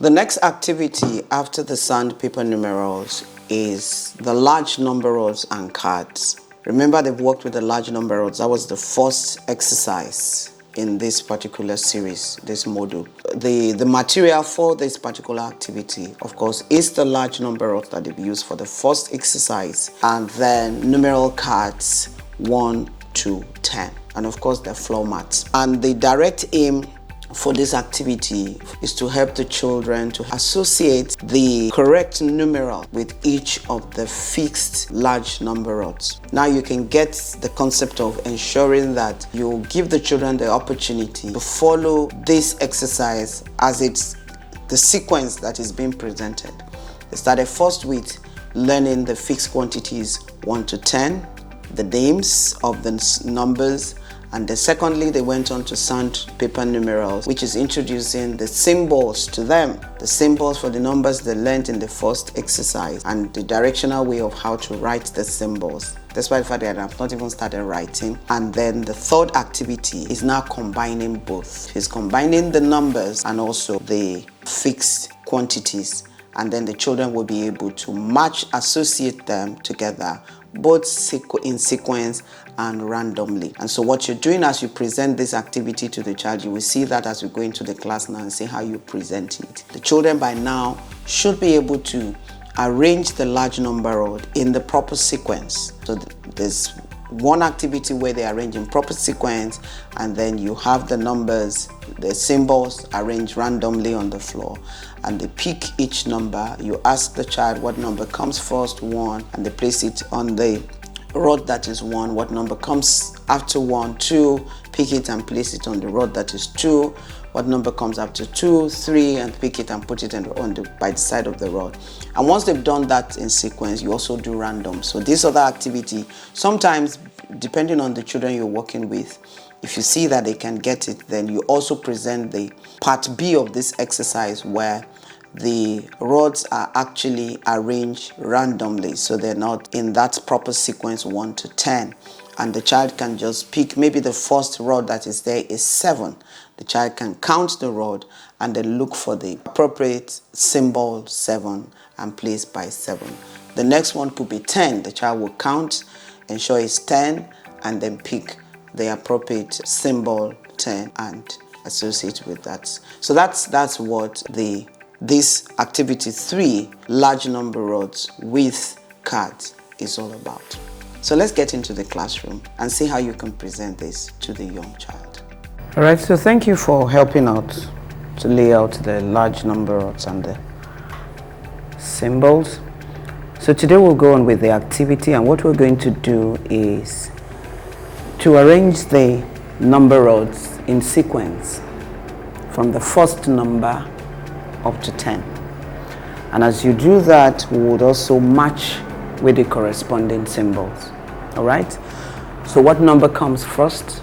The next activity after the sandpaper numerals is the large number rods and cards. Remember, they've worked with the large number rods. That was the first exercise in this particular series, this module. The material for this particular activity, of course, is the large number rods that they've used for the first exercise, and then numeral cards 1 to 10, and of course the floor mats. And the direct aim for this activity is to help the children to associate the correct numeral with each of the fixed large number rods. Now you can get the concept of ensuring that you give the children the opportunity to follow this exercise as it's the sequence that is being presented. They started first with learning the fixed quantities 1 to 10, the names of the numbers, and then secondly, they went on to sandpaper numerals, which is introducing the symbols to them, the symbols for the numbers they learned in the first exercise, and the directional way of how to write the symbols. Despite the fact that I've not even started writing. And then the third activity is now combining both. He's combining the numbers and also the fixed quantities. And then the children will be able to associate them together, both in sequence and randomly. And so what you're doing as you present this activity to the child, you will see that as we go into the class now and see how you present it. The children by now should be able to arrange the large number rod in the proper sequence. So there's one activity where they arrange in proper sequence, and then you have the numbers, the symbols arranged randomly on the floor, and they pick each number. You ask the child what number comes first, 1, and they place it on the rod that is 1. What number comes after 1, 2, pick it and place it on the rod that is 2. What number comes after 2, 3, and pick it and put it by the side of the rod. And once they've done that in sequence, you also do random. So this other activity, sometimes depending on the children you're working with, if you see that they can get it, then you also present the part B of this exercise where the rods are actually arranged randomly, so they're not in that proper sequence 1 to 10. And the child can just pick, maybe the first rod that is there is 7. The child can count the rod and then look for the appropriate symbol 7 and place by 7. The next one could be 10. The child will count, ensure it's 10, and then pick the appropriate symbol 10 and associate with that. So that's what this activity 3, large number rods with cards, is all about. So let's get into the classroom and see how you can present this to the young child. All right, so thank you for helping out to lay out the large number rods and the symbols. So today we'll go on with the activity, and what we're going to do is to arrange the number rods in sequence from the first number up to 10. And as you do that, we would also match with the corresponding symbols. All right? So what number comes first?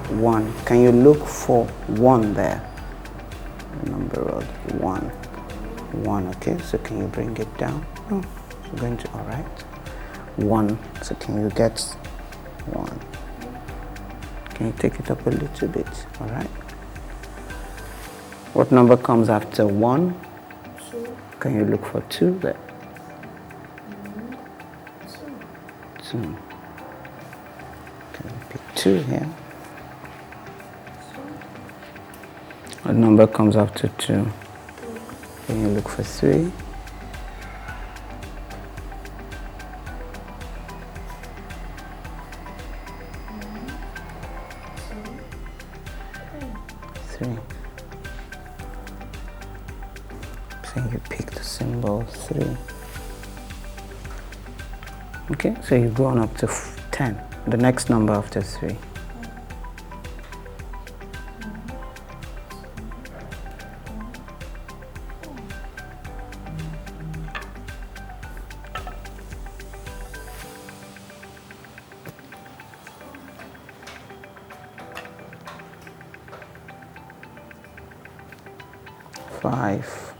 1. Can you look for 1 there? Number rod 1. 1, okay? So can you bring it down? Oh, we're going to, all right. 1. So can you get 1? Can you take it up a little bit? All right. What number comes after 1? 2. Can you look for 2 there? 2. Can you pick 2 here? What number comes after 2? Can you look for 3? 3. So you pick the symbol 3. Okay, so you go on up to 10, the next number after 3. Five. 6.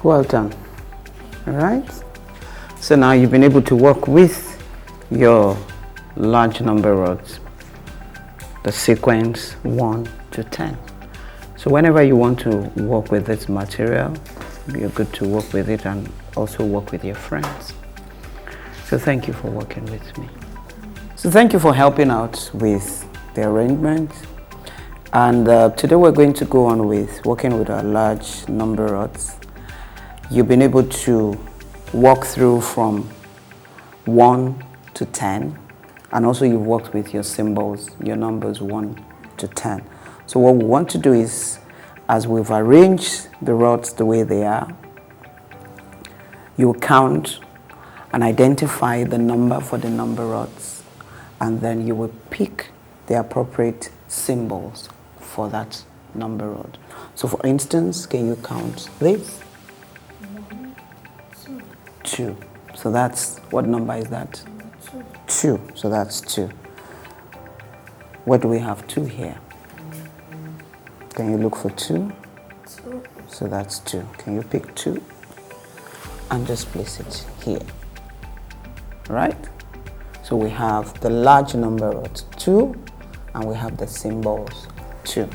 Well done. All right. So now you've been able to work with your large number rods, the sequence 1 to 10. So whenever you want to work with this material, you're good to work with it and also work with your friends. So thank you for working with me. So thank you for helping out with the arrangement. And today we're going to go on with working with our large number rods. You've been able to walk through from 1 to 10, and also you've worked with your symbols, your numbers 1 to 10. So what we want to do is, as we've arranged the rods the way they are, you will count and identify the number for the number rods, and then you will pick the appropriate symbols for that number rod. So for instance, can you count this? 1, 2. 2. So that's, what number is that? 2. 2. So that's 2. What do we have 2 here? Can you look for 2? 2. So that's 2. Can you pick 2? And just place it here. Right? So we have the large number rods 2, and we have the symbols 2.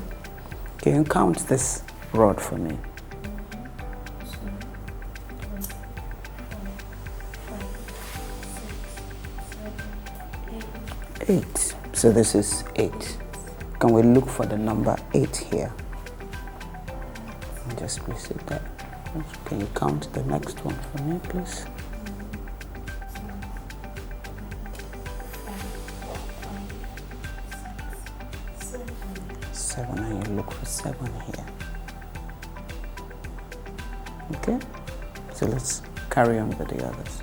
Can you count this rod for me? 8. So this is 8. Can we look for the number 8 here? And just place it there. Can you count the next one for me, please? 7, and you look for 7 here. Okay? So let's carry on with the others.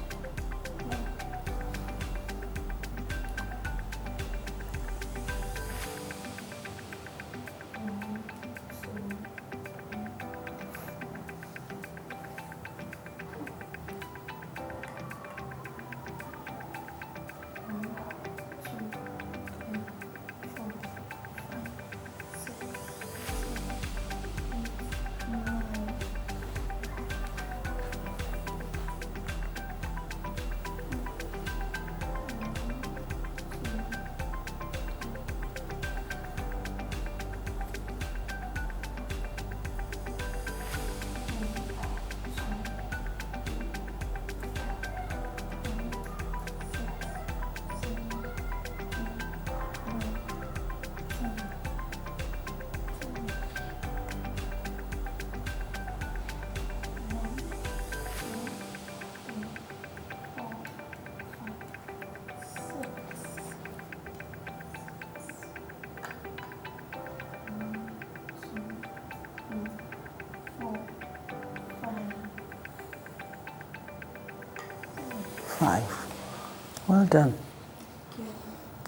5. Well done.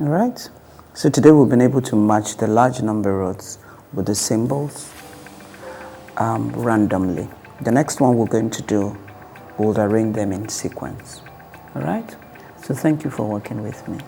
All right. So today we've been able to match the large number rods with the symbols randomly. The next one we're going to do, we'll arrange them in sequence. All right. So thank you for working with me.